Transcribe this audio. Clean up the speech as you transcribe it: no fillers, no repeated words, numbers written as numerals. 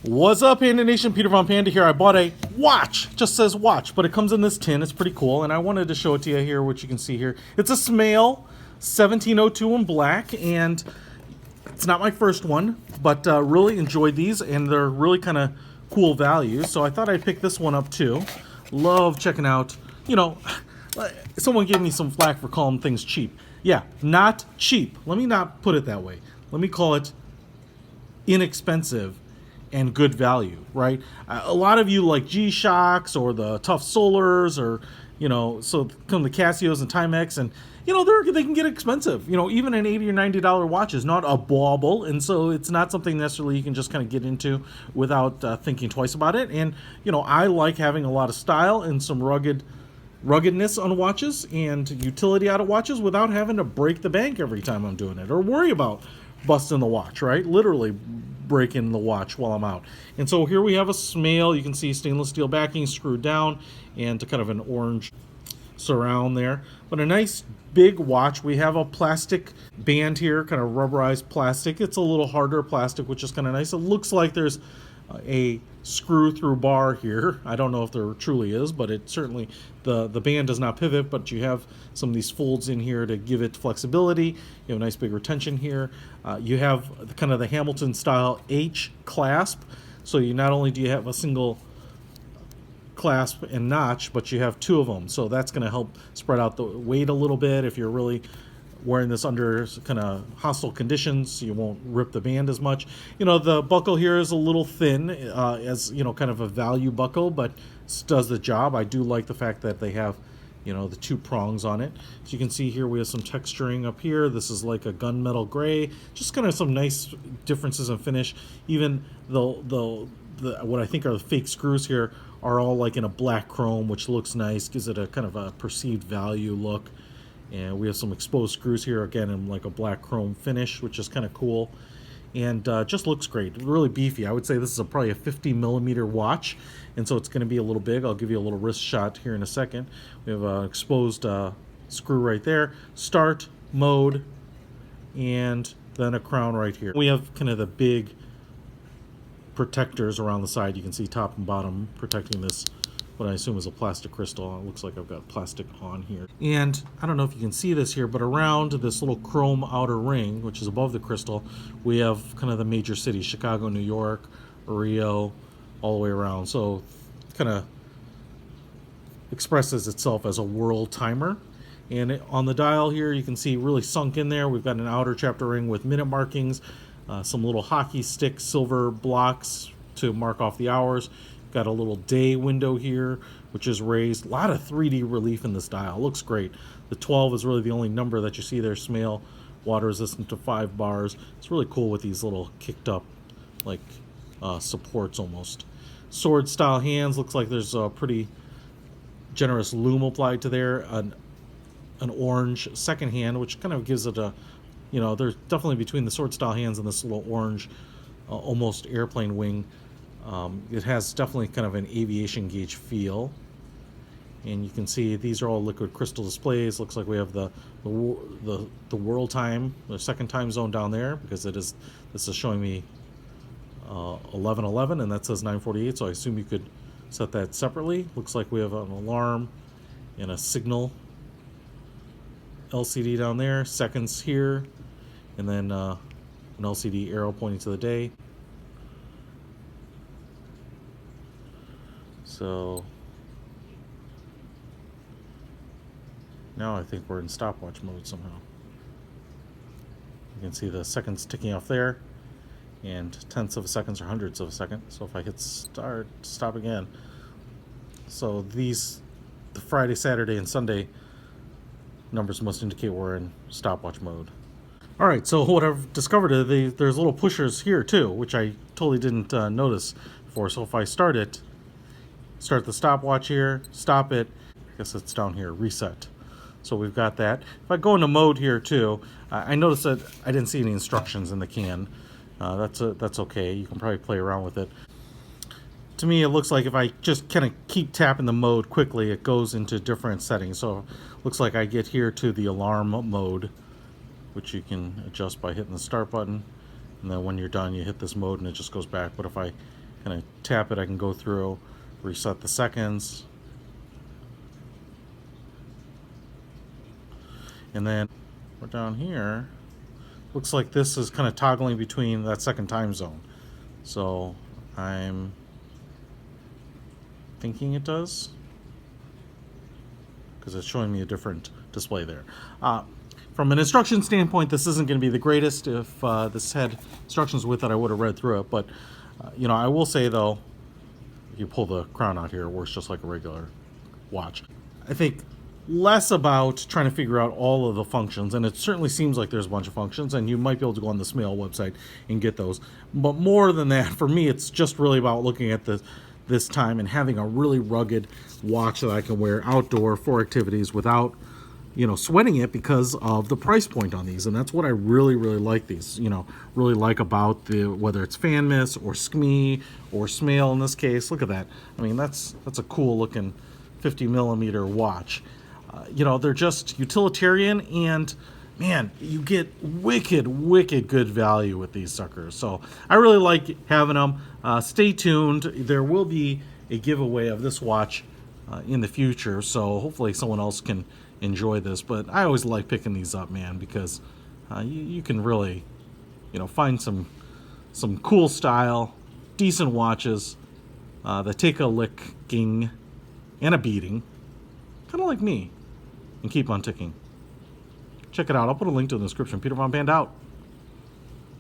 What's up, Panda Nation? Peter Von Panda here. I bought a watch. It just says watch, but it comes in this tin. It's pretty cool, and I wanted to show it to you here, what you can see here. It's a SMAEL 1702 in black, and it's not my first one, but really enjoyed these, and they're really kind of cool value. So I thought I'd pick this one up too. Love checking out, you know, someone gave me some flack for calling things cheap. Yeah, not cheap. Let me not put it that way. Let me call it inexpensive and good value, right? A lot of you like G-Shocks or the Tough Solars, or, you know, so come the Casios and Timex, and, you know, they can get expensive. You know, even an $80 or $90 watch is not a bauble, and so it's not something necessarily you can just kind of get into without thinking twice about it. And, you know, I like having a lot of style and some ruggedness on watches and utility out of watches without having to break the bank every time I'm doing it or worry about busting the watch, right? Literally breaking the watch while I'm out. And so here we have a SMAEL. You can see stainless steel backing screwed down and to kind of an orange surround there. But a nice big watch. We have a plastic band here, kind of rubberized plastic. It's a little harder plastic, which is kind of nice. It looks like there's a screw through bar here. I don't know if there truly is, but it certainly, the band does not pivot, but you have some of these folds in here to give it flexibility. You have a nice big retention here. You have kind of the Hamilton style H clasp, so you not only do you have a single clasp and notch, but you have two of them, so that's going to help spread out the weight a little bit if you're really wearing this under kind of hostile conditions, so you won't rip the band as much. You know, the buckle here is a little thin, as, you know, kind of a value buckle, but does the job. I do like the fact that they have, you know, the two prongs on it. So you can see here we have some texturing up here. This is like a gunmetal gray, just kind of some nice differences in finish. Even the what I think are the fake screws here are all like in a black chrome, which looks nice, gives it a kind of a perceived value look. And we have some exposed screws here, again, in like a black chrome finish, which is kind of cool. And just looks great, really beefy. I would say this is probably a 50 millimeter watch, and so it's going to be a little big. I'll give you a little wrist shot here in a second. We have an exposed screw right there, start, mode, and then a crown right here. We have kind of the big protectors around the side. You can see top and bottom protecting this, what I assume is a plastic crystal. It looks like I've got plastic on here. And I don't know if you can see this here, but around this little chrome outer ring, which is above the crystal, we have kind of the major cities, Chicago, New York, Rio, all the way around. So it kind of expresses itself as a world timer. And on the dial here, you can see really sunk in there. We've got an outer chapter ring with minute markings, some little hockey stick silver blocks to mark off the hours. Got a little day window here, which is raised. A lot of 3D relief in this dial. It looks great. The 12 is really the only number that you see there. SMAEL, water resistant to 5 bars. It's really cool with these little kicked up, like supports almost. Sword style hands. Looks like there's a pretty generous lume applied to there. An orange second hand, which kind of gives it a, you know, there's definitely between the sword style hands and this little orange, almost airplane wing. It has definitely kind of an aviation gauge feel, and you can see these are all liquid crystal displays. Looks like we have the world time, the second time zone down there, because this is showing me 11:11, and that says 9:48. So I assume you could set that separately. Looks like we have an alarm and a signal LCD down there, seconds here, and then an LCD arrow pointing to the day. So now I think we're in stopwatch mode somehow. You can see the seconds ticking off there, and tenths of a second or hundredths of a second. So if I hit start, stop again. So the Friday, Saturday, and Sunday numbers must indicate we're in stopwatch mode. All right, so what I've discovered is there's little pushers here too, which I totally didn't notice before. So if I start the stopwatch here, stop it, I guess it's down here, reset. So we've got that. If I go into mode here too, I noticed that I didn't see any instructions in the can. That's okay, you can probably play around with it. To me, it looks like if I just kind of keep tapping the mode quickly, it goes into different settings. So it looks like I get here to the alarm mode, which you can adjust by hitting the start button. And then when you're done, you hit this mode and it just goes back. But if I Kind of tap it, I can go through, reset the seconds. And then we're down here. Looks like this is kind of toggling between that second time zone. So I'm thinking it does, because it's showing me a different display there. From an instruction standpoint, this isn't going to be the greatest. If this had instructions with it, I would have read through it. But, you know, I will say, though, if you pull the crown out here, it works just like a regular watch. I think less about trying to figure out all of the functions, and it certainly seems like there's a bunch of functions, and you might be able to go on the SMAEL website and get those. But more than that, for me, it's just really about looking at this time and having a really rugged watch that I can wear outdoor for activities without, you know, sweating it because of the price point on these. And that's what I really, really like these, you know, really like about the, whether it's FanMist or SME or SMAEL in this case. Look at that. I mean, that's a cool looking 50 millimeter watch. You know, they're just utilitarian, and man, you get wicked good value with these suckers. So I really like having them. Stay tuned. There will be a giveaway of this watch in the future, so hopefully someone else can enjoy this. But I always like picking these up, man, because you can really, you know, find some cool style, decent watches that take a licking and a beating, kind of like me, and keep on ticking. Check it out. I'll put a link to it in the description. Peter Von Panda out.